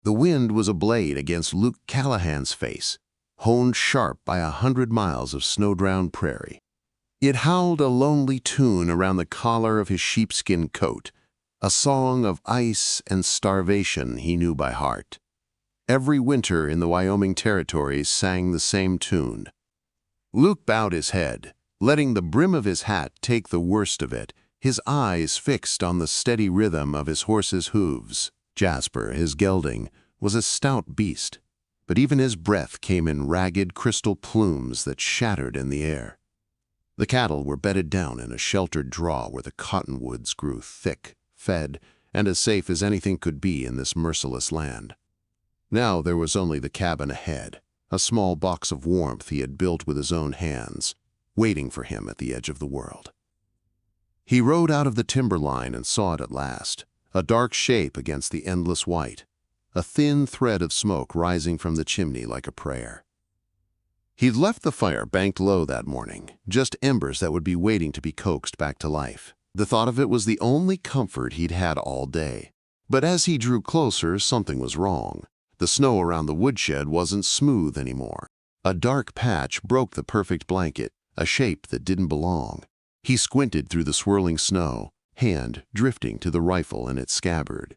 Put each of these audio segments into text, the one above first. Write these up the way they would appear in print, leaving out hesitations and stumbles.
The wind was a blade against Luke Callahan's face, honed sharp by 100 miles of snow-drowned prairie. It howled a lonely tune around the collar of his sheepskin coat, a song of ice and starvation he knew by heart. Every winter in the Wyoming territories sang the same tune. Luke bowed his head, letting the brim of his hat take the worst of it, his eyes fixed on the steady rhythm of his horse's hooves. Jasper, his gelding, was a stout beast, but even his breath came in ragged crystal plumes that shattered in the air. The cattle were bedded down in a sheltered draw where the cottonwoods grew thick, fed, and as safe as anything could be in this merciless land. Now there was only the cabin ahead, a small box of warmth he had built with his own hands, waiting for him at the edge of the world. He rode out of the timberline and saw it at last, a dark shape against the endless white, a thin thread of smoke rising from the chimney like a prayer. He'd left the fire banked low that morning, just embers that would be waiting to be coaxed back to life. The thought of it was the only comfort he'd had all day. But as he drew closer, something was wrong. The snow around the woodshed wasn't smooth anymore. A dark patch broke the perfect blanket, a shape that didn't belong. He squinted through the swirling snow, hand drifting to the rifle in its scabbard.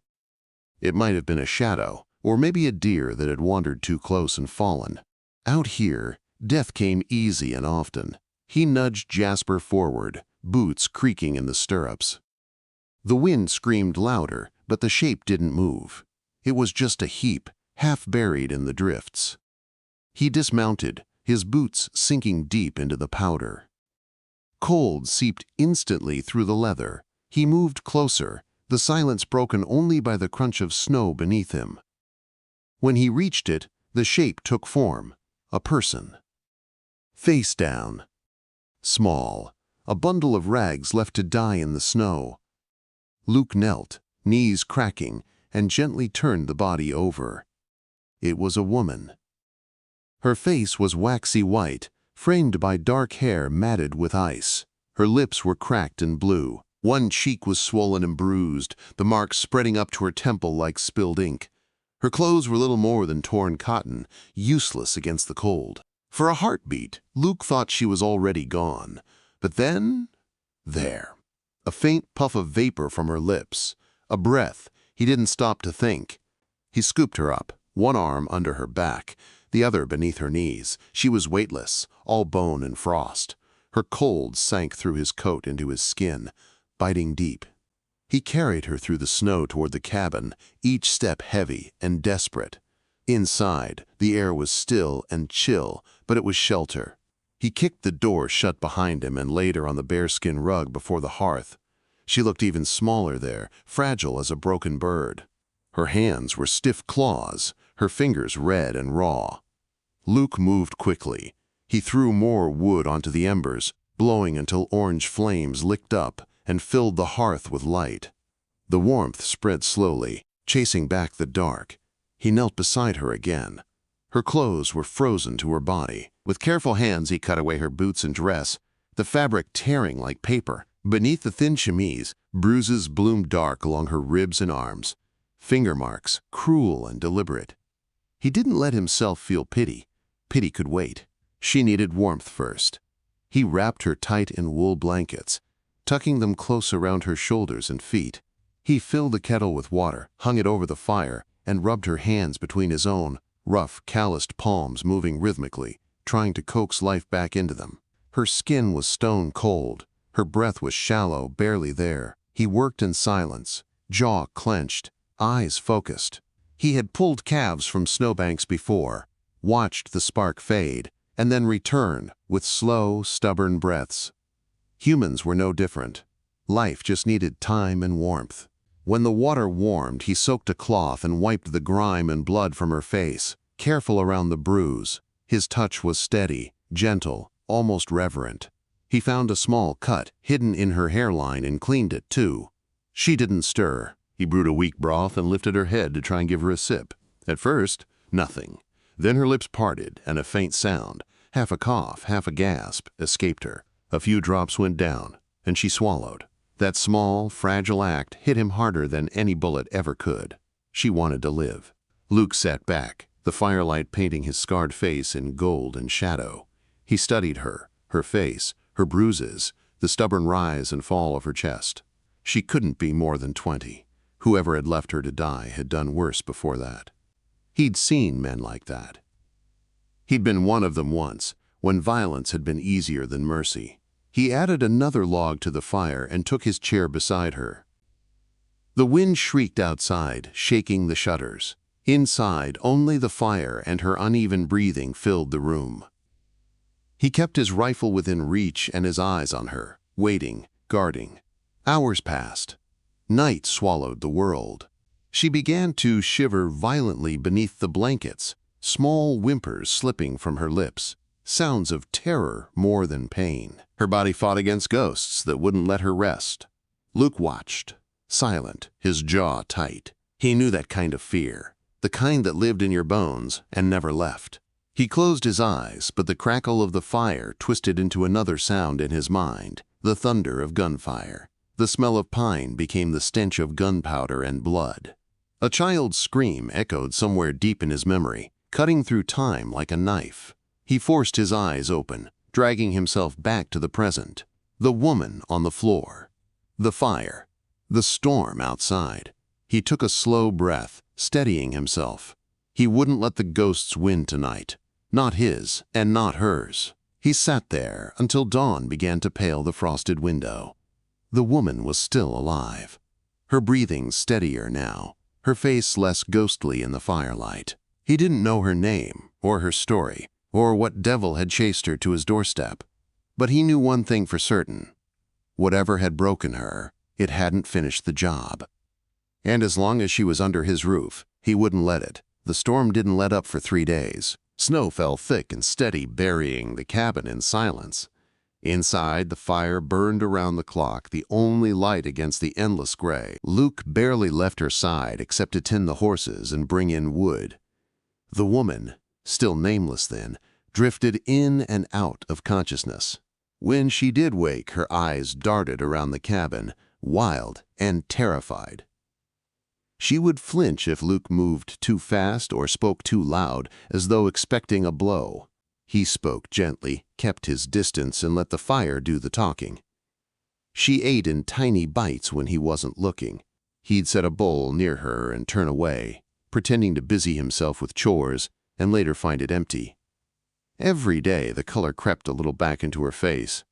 It might have been a shadow, or maybe a deer that had wandered too close and fallen. Out here, death came easy and often. He nudged Jasper forward, boots creaking in the stirrups. The wind screamed louder, but the shape didn't move. It was just a heap, half buried in the drifts. He dismounted, his boots sinking deep into the powder. Cold seeped instantly through the leather. He moved closer, the silence broken only by the crunch of snow beneath him. When he reached it, the shape took form, a person. Face down. Small, a bundle of rags left to die in the snow. Luke knelt, knees cracking, and gently turned the body over. It was a woman. Her face was waxy white, framed by dark hair matted with ice. Her lips were cracked and blue. One cheek was swollen and bruised, the marks spreading up to her temple like spilled ink. Her clothes were little more than torn cotton, useless against the cold. For a heartbeat, Luke thought she was already gone. But then, there. A faint puff of vapor from her lips. A breath. He didn't stop to think. He scooped her up, one arm under her back, the other beneath her knees. She was weightless, all bone and frost. Her cold sank through his coat into his skin, biting deep. He carried her through the snow toward the cabin, each step heavy and desperate. Inside, the air was still and chill, but it was shelter. He kicked the door shut behind him and laid her on the bearskin rug before the hearth. She looked even smaller there, fragile as a broken bird. Her hands were stiff claws, her fingers red and raw. Luke moved quickly. He threw more wood onto the embers, blowing until orange flames licked up and filled the hearth with light. The warmth spread slowly, chasing back the dark. He knelt beside her again. Her clothes were frozen to her body. With careful hands he cut away her boots and dress, the fabric tearing like paper. Beneath the thin chemise, bruises bloomed dark along her ribs and arms. Finger marks, cruel and deliberate. He didn't let himself feel pity. Pity could wait. She needed warmth first. He wrapped her tight in wool blankets, tucking them close around her shoulders and feet. He filled the kettle with water, hung it over the fire, and rubbed her hands between his own, rough, calloused palms moving rhythmically, trying to coax life back into them. Her skin was stone cold. Her breath was shallow, barely there. He worked in silence, jaw clenched, eyes focused. He had pulled calves from snowbanks before, watched the spark fade, and then return with slow, stubborn breaths. Humans were no different. Life just needed time and warmth. When the water warmed, he soaked a cloth and wiped the grime and blood from her face, careful around the bruise. His touch was steady, gentle, almost reverent. He found a small cut hidden in her hairline and cleaned it too. She didn't stir. He brewed a weak broth and lifted her head to try and give her a sip. At first, nothing. Then her lips parted and a faint sound, half a cough, half a gasp, escaped her. A few drops went down, and she swallowed. That small, fragile act hit him harder than any bullet ever could. She wanted to live. Luke sat back, the firelight painting his scarred face in gold and shadow. He studied her face, her bruises, the stubborn rise and fall of her chest. She couldn't be more than 20. Whoever had left her to die had done worse before that. He'd seen men like that. He'd been one of them once, when violence had been easier than mercy. He added another log to the fire and took his chair beside her. The wind shrieked outside, shaking the shutters. Inside, only the fire and her uneven breathing filled the room. He kept his rifle within reach and his eyes on her, waiting, guarding. Hours passed. Night swallowed the world. She began to shiver violently beneath the blankets, small whimpers slipping from her lips, sounds of terror more than pain. Her body fought against ghosts that wouldn't let her rest. Luke watched, silent, his jaw tight. He knew that kind of fear, the kind that lived in your bones and never left. He closed his eyes, but the crackle of the fire twisted into another sound in his mind, the thunder of gunfire. The smell of pine became the stench of gunpowder and blood. A child's scream echoed somewhere deep in his memory, cutting through time like a knife. He forced his eyes open, dragging himself back to the present. The woman on the floor. The fire. The storm outside. He took a slow breath, steadying himself. He wouldn't let the ghosts win tonight. Not his, and not hers. He sat there until dawn began to pale the frosted window. The woman was still alive. Her breathing steadier now, her face less ghostly in the firelight. He didn't know her name, or her story, or what devil had chased her to his doorstep. But he knew one thing for certain. Whatever had broken her, it hadn't finished the job. And as long as she was under his roof, he wouldn't let it. The storm didn't let up for 3 days. Snow fell thick and steady, burying the cabin in silence. Inside, the fire burned around the clock, the only light against the endless gray. Luke barely left her side except to tend the horses and bring in wood. The woman, still nameless then, drifted in and out of consciousness. When she did wake, her eyes darted around the cabin, wild and terrified. She would flinch if Luke moved too fast or spoke too loud, as though expecting a blow. He spoke gently, kept his distance, and let the fire do the talking. She ate in tiny bites when he wasn't looking. He'd set a bowl near her and turn away, pretending to busy himself with chores, and later find it empty. Every day the color crept a little back into her face.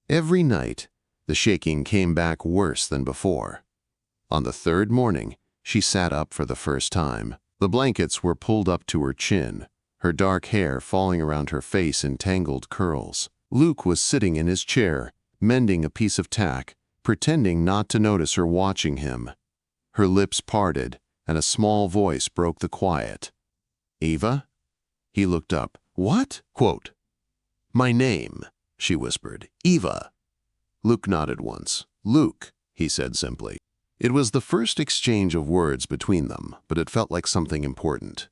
Every night the shaking came back worse than before. On the 3rd morning, she sat up for the first time. The blankets were pulled up to her chin, her dark hair falling around her face in tangled curls. Luke was sitting in his chair, mending a piece of tack, pretending not to notice her watching him. Her lips parted, and a small voice broke the quiet. "Eva?" He looked up. "What?" Quote, "My name," she whispered. "Eva." Luke nodded once. "Luke," he said simply. It was the first exchange of words between them, but it felt like something important.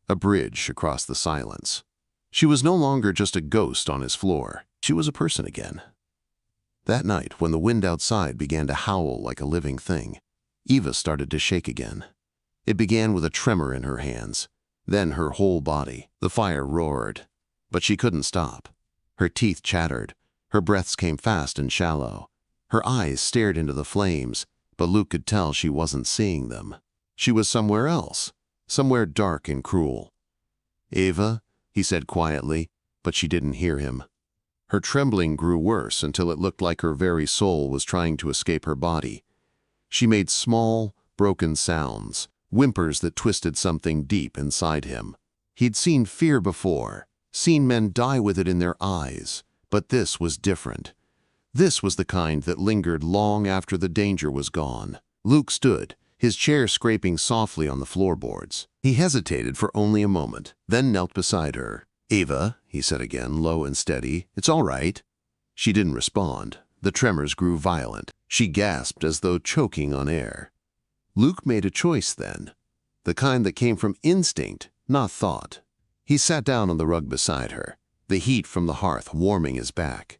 A bridge across the silence. She was no longer just a ghost on his floor. She was a person again. That night, when the wind outside began to howl like a living thing, Eva started to shake again. It began with a tremor in her hands, then her whole body. The fire roared, but she couldn't stop. Her teeth chattered, her breaths came fast and shallow. Her eyes stared into the flames, but Luke could tell she wasn't seeing them. She was somewhere else, somewhere dark and cruel. "Eva," he said quietly, but she didn't hear him. Her trembling grew worse until it looked like her very soul was trying to escape her body. She made small, broken sounds, whimpers that twisted something deep inside him. He'd seen fear before, seen men die with it in their eyes, but this was different. This was the kind that lingered long after the danger was gone. Luke stood, his chair scraping softly on the floorboards. He hesitated for only a moment, then knelt beside her. "Eva," he said again, low and steady, "it's all right." She didn't respond. The tremors grew violent. She gasped as though choking on air. Luke made a choice then, the kind that came from instinct, not thought. He sat down on the rug beside her, the heat from the hearth warming his back.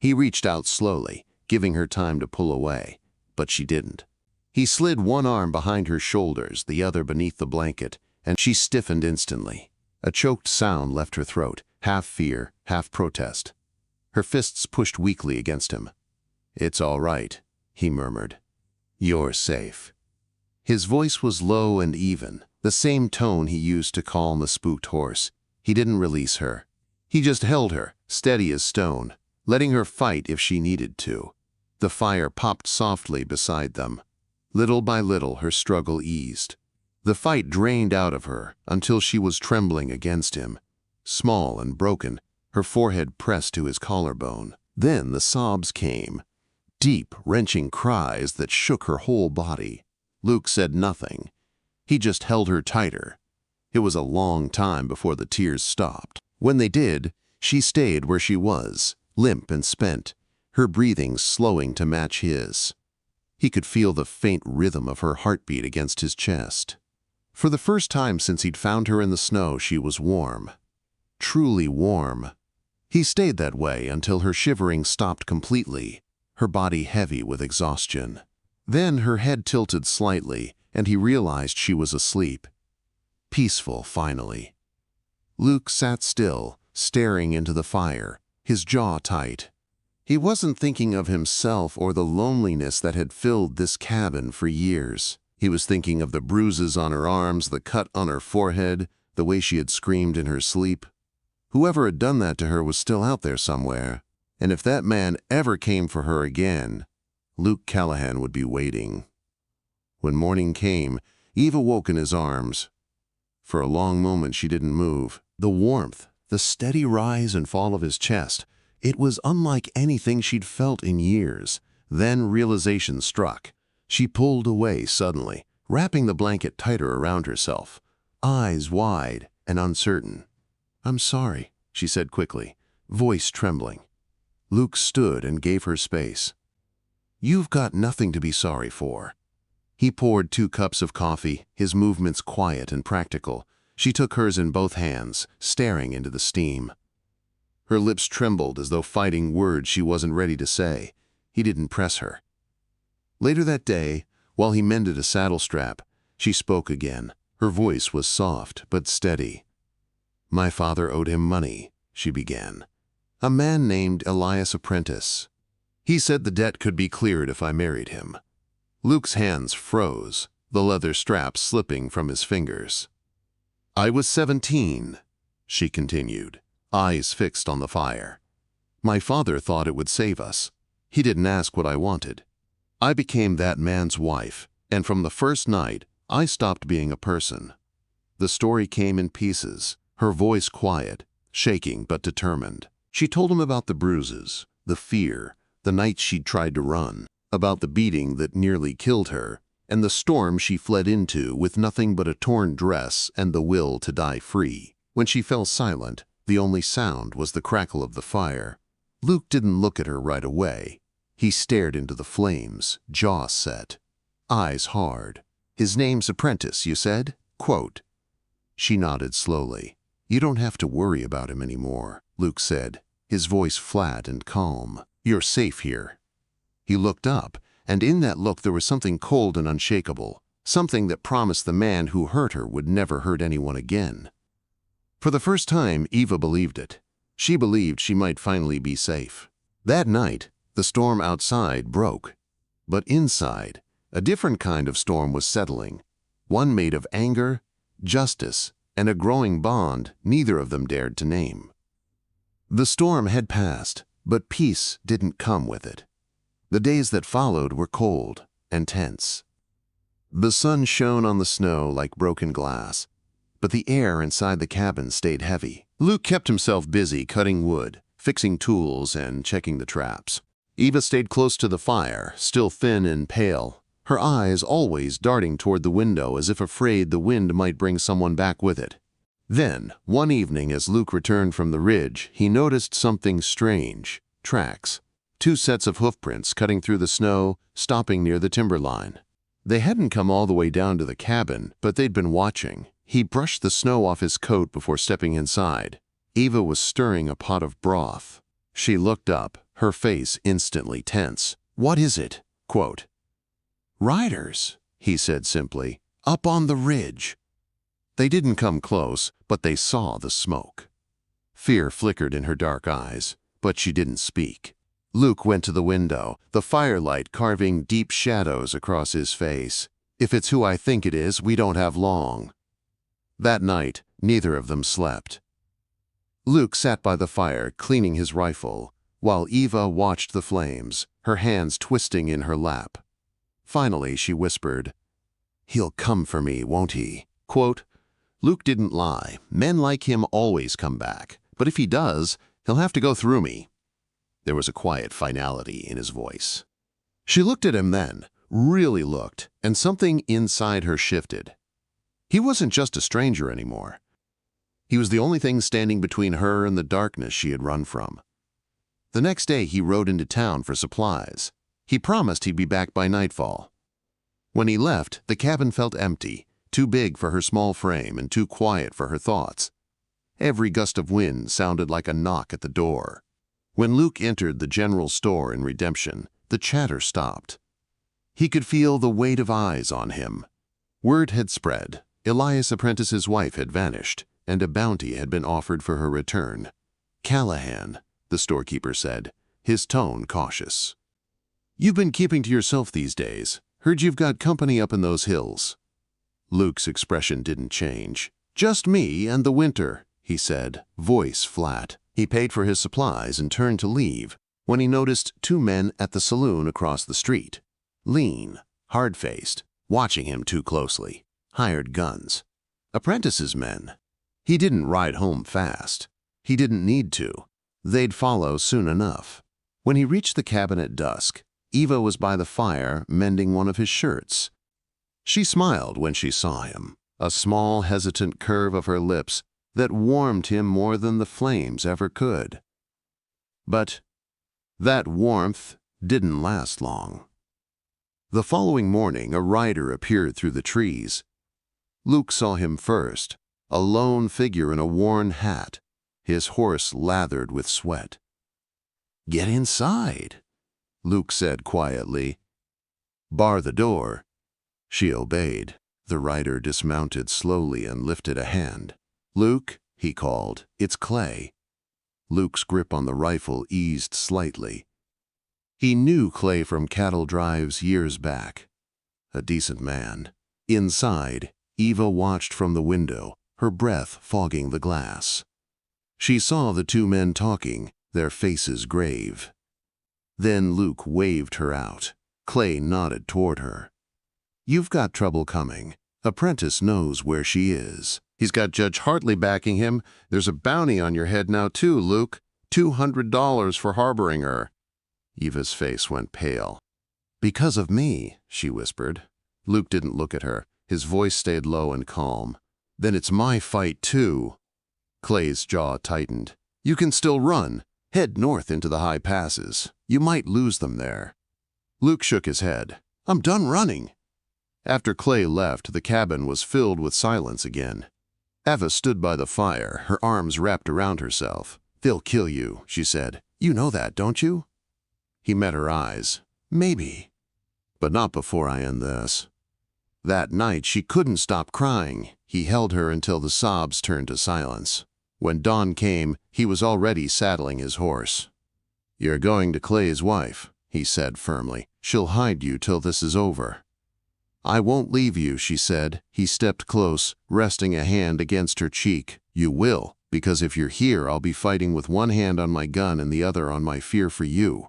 He reached out slowly, giving her time to pull away, but she didn't. He slid one arm behind her shoulders, the other beneath the blanket, and she stiffened instantly. A choked sound left her throat, half fear, half protest. Her fists pushed weakly against him. "It's all right," he murmured. "You're safe." His voice was low and even, the same tone he used to calm a spooked horse. He didn't release her. He just held her, steady as stone, letting her fight if she needed to. The fire popped softly beside them. Little by little, her struggle eased. The fight drained out of her until she was trembling against him, small and broken, her forehead pressed to his collarbone. Then the sobs came, deep, wrenching cries that shook her whole body. Luke said nothing. He just held her tighter. It was a long time before the tears stopped. When they did, she stayed where she was, limp and spent, her breathing slowing to match his. He could feel the faint rhythm of her heartbeat against his chest. For the first time since he'd found her in the snow, she was warm. Truly warm. He stayed that way until her shivering stopped completely, her body heavy with exhaustion. Then her head tilted slightly, and he realized she was asleep. Peaceful, finally. Luke sat still, staring into the fire, his jaw tight. He wasn't thinking of himself or the loneliness that had filled this cabin for years. He was thinking of the bruises on her arms, the cut on her forehead, the way she had screamed in her sleep. Whoever had done that to her was still out there somewhere, and if that man ever came for her again, Luke Callahan would be waiting. When morning came, Eve awoke in his arms. For a long moment she didn't move. The warmth, the steady rise and fall of his chest, it was unlike anything she'd felt in years. Then realization struck. She pulled away suddenly, wrapping the blanket tighter around herself, eyes wide and uncertain. "I'm sorry," she said quickly, voice trembling. Luke stood and gave her space. "You've got nothing to be sorry for." He poured 2 cups of coffee, his movements quiet and practical. She took hers in both hands, staring into the steam. Her lips trembled as though fighting words she wasn't ready to say. He didn't press her. Later that day, while he mended a saddle strap, she spoke again. Her voice was soft but steady. "My father owed him money," she began. "A man named Elias Apprentice. He said the debt could be cleared if I married him." Luke's hands froze, the leather strap slipping from his fingers. "I was 17, she continued, eyes fixed on the fire. "My father thought it would save us. He didn't ask what I wanted. I became that man's wife, and from the first night, I stopped being a person." The story came in pieces, her voice quiet, shaking but determined. She told him about the bruises, the fear, the nights she'd tried to run, about the beating that nearly killed her, and the storm she fled into with nothing but a torn dress and the will to die free. When she fell silent, the only sound was the crackle of the fire. Luke didn't look at her right away. He stared into the flames, jaw set, eyes hard. "His name's Apprentice, you said?" Quote. She nodded slowly. "You don't have to worry about him anymore," Luke said, his voice flat and calm. "You're safe here." He looked up, and in that look there was something cold and unshakable, something that promised the man who hurt her would never hurt anyone again. For the first time, Eva believed it. She believed she might finally be safe. That night, the storm outside broke. But inside, a different kind of storm was settling, one made of anger, justice, and a growing bond neither of them dared to name. The storm had passed, but peace didn't come with it. The days that followed were cold and tense. The sun shone on the snow like broken glass, but the air inside the cabin stayed heavy. Luke kept himself busy cutting wood, fixing tools, and checking the traps. Eva stayed close to the fire, still thin and pale, her eyes always darting toward the window as if afraid the wind might bring someone back with it. Then, one evening as Luke returned from the ridge, he noticed something strange. Tracks. 2 sets of hoofprints cutting through the snow, stopping near the timberline. They hadn't come all the way down to the cabin, but they'd been watching. He brushed the snow off his coat before stepping inside. Eva was stirring a pot of broth. She looked up, her face instantly tense. "What is it?" Quote. "Riders," he said simply, "up on the ridge." They didn't come close, but they saw the smoke. Fear flickered in her dark eyes, but she didn't speak. Luke went to the window, the firelight carving deep shadows across his face. "If it's who I think it is, we don't have long." That night, neither of them slept. Luke sat by the fire, cleaning his rifle, while Eva watched the flames, her hands twisting in her lap. Finally, she whispered, "He'll come for me, won't he?" Quote, "Luke didn't lie. Men like him always come back. But if he does, he'll have to go through me." There was a quiet finality in his voice. She looked at him then, really looked, and something inside her shifted. He wasn't just a stranger anymore. He was the only thing standing between her and the darkness she had run from. The next day he rode into town for supplies. He promised he'd be back by nightfall. When he left, the cabin felt empty, too big for her small frame and too quiet for her thoughts. Every gust of wind sounded like a knock at the door. When Luke entered the general store in Redemption, the chatter stopped. He could feel the weight of eyes on him. Word had spread. Elias Apprentice's wife had vanished, and a bounty had been offered for her return. "Callahan," the storekeeper said, his tone cautious. "You've been keeping to yourself these days. Heard you've got company up in those hills." Luke's expression didn't change. "Just me and the winter," he said, voice flat. He paid for his supplies and turned to leave when he noticed two men at the saloon across the street. Lean, hard-faced, watching him too closely. Hired guns. Apprentice's men. He didn't ride home fast. He didn't need to. They'd follow soon enough. When he reached the cabin at dusk, Eva was by the fire mending one of his shirts. She smiled when she saw him, a small, hesitant curve of her lips that warmed him more than the flames ever could. But that warmth didn't last long. The following morning, a rider appeared through the trees. Luke saw him first, a lone figure in a worn hat, his horse lathered with sweat. "Get inside," Luke said quietly. "Bar the door." She obeyed. The rider dismounted slowly and lifted a hand. "Luke," he called, "it's Clay." Luke's grip on the rifle eased slightly. He knew Clay from cattle drives years back. A decent man. Inside, Eva watched from the window, her breath fogging the glass. She saw the two men talking, their faces grave. Then Luke waved her out. Clay nodded toward her. "You've got trouble coming. Apprentice knows where she is. He's got Judge Hartley backing him. There's a bounty on your head now too, Luke. $200 for harboring her." Eva's face went pale. "Because of me," she whispered. Luke didn't look at her. His voice stayed low and calm. "Then it's my fight too." Clay's jaw tightened. "You can still run. Head north into the high passes. You might lose them there." Luke shook his head. "I'm done running." After Clay left, the cabin was filled with silence again. Eva stood by the fire, her arms wrapped around herself. "They'll kill you," she said. "You know that, don't you?" He met her eyes. "Maybe. But not before I end this." That night, she couldn't stop crying. He held her until the sobs turned to silence. When dawn came, he was already saddling his horse. "You're going to Clay's wife," he said firmly. "She'll hide you till this is over." "I won't leave you," she said. He stepped close, resting a hand against her cheek. "You will, because if you're here, I'll be fighting with one hand on my gun and the other on my fear for you."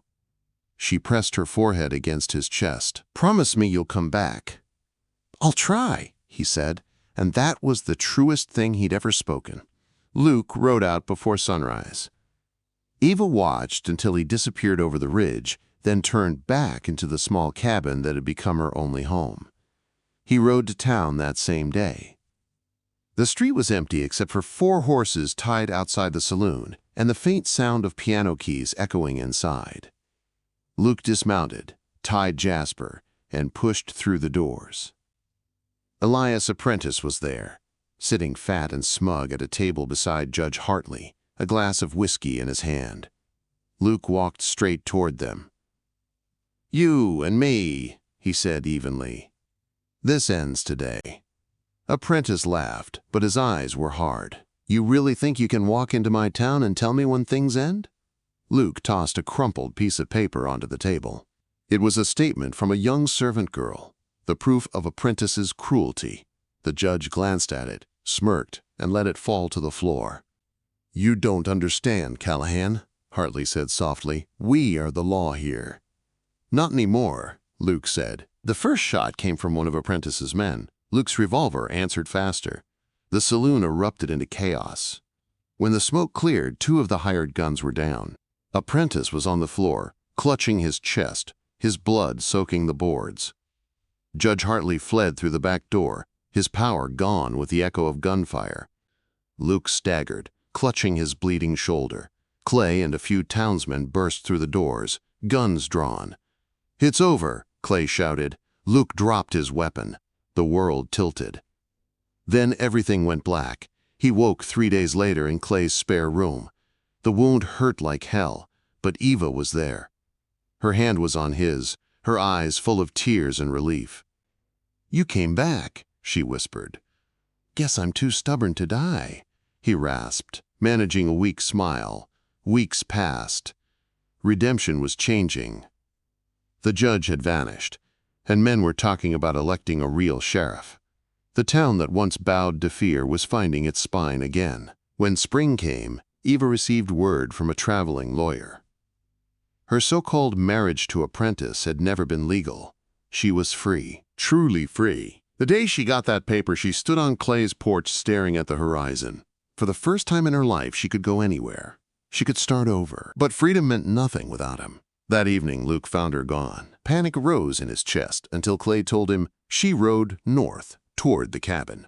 She pressed her forehead against his chest. "Promise me you'll come back." "I'll try," he said, and that was the truest thing he'd ever spoken. Luke rode out before sunrise. Eva watched until he disappeared over the ridge, then turned back into the small cabin that had become her only home. He rode to town that same day. The street was empty except for 4 horses tied outside the saloon and the faint sound of piano keys echoing inside. Luke dismounted, tied Jasper, and pushed through the doors. Elias Apprentice was there, sitting fat and smug at a table beside Judge Hartley, a glass of whiskey in his hand. Luke walked straight toward them. "You and me," he said evenly. "This ends today." Apprentice laughed, but his eyes were hard. "You really think you can walk into my town and tell me when things end?" Luke tossed a crumpled piece of paper onto the table. It was a statement from a young servant girl, the proof of Apprentice's cruelty. The judge glanced at it, smirked, and let it fall to the floor. "You don't understand, Callahan," Hartley said softly. "We are the law here." "Not anymore," Luke said. The first shot came from one of Apprentice's men. Luke's revolver answered faster. The saloon erupted into chaos. When the smoke cleared, 2 of the hired guns were down. Apprentice was on the floor, clutching his chest, his blood soaking the boards. Judge Hartley fled through the back door, his power gone with the echo of gunfire. Luke staggered, clutching his bleeding shoulder. Clay and a few townsmen burst through the doors, guns drawn. "It's over," Clay shouted. Luke dropped his weapon. The world tilted. Then everything went black. He woke 3 days later in Clay's spare room. The wound hurt like hell, but Eva was there. Her hand was on his, her eyes full of tears and relief. "You came back," she whispered. "Guess I'm too stubborn to die," he rasped, managing a weak smile. Weeks passed. Redemption was changing. The judge had vanished, and men were talking about electing a real sheriff. The town that once bowed to fear was finding its spine again. When spring came, Eva received word from a traveling lawyer. Her so-called marriage to Apprentice had never been legal. She was free, truly free. The day she got that paper, she stood on Clay's porch staring at the horizon. For the first time in her life, she could go anywhere. She could start over. But freedom meant nothing without him. That evening, Luke found her gone. Panic rose in his chest until Clay told him she rode north toward the cabin.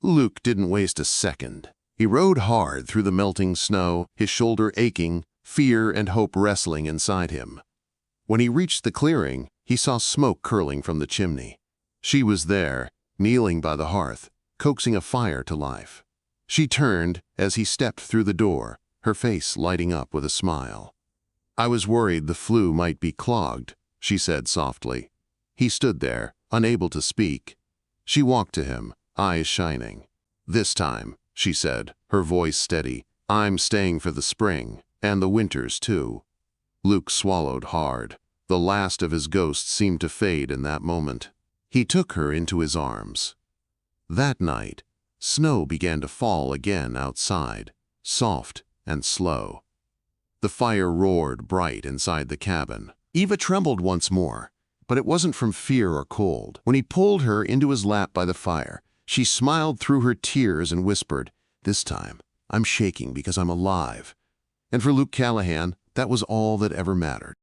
Luke didn't waste a second. He rode hard through the melting snow, his shoulder aching, fear and hope wrestling inside him. When he reached the clearing, he saw smoke curling from the chimney. She was there, kneeling by the hearth, coaxing a fire to life. She turned as he stepped through the door, her face lighting up with a smile. "I was worried the flue might be clogged," she said softly. He stood there, unable to speak. She walked to him, eyes shining. "This time," she said, her voice steady, "I'm staying for the spring, and the winters too." Luke swallowed hard. The last of his ghosts seemed to fade in that moment. He took her into his arms. That night, snow began to fall again outside, soft and slow. The fire roared bright inside the cabin. Eva trembled once more, but it wasn't from fear or cold. When he pulled her into his lap by the fire, she smiled through her tears and whispered, "This time, I'm shaking because I'm alive." And for Luke Callahan, that was all that ever mattered.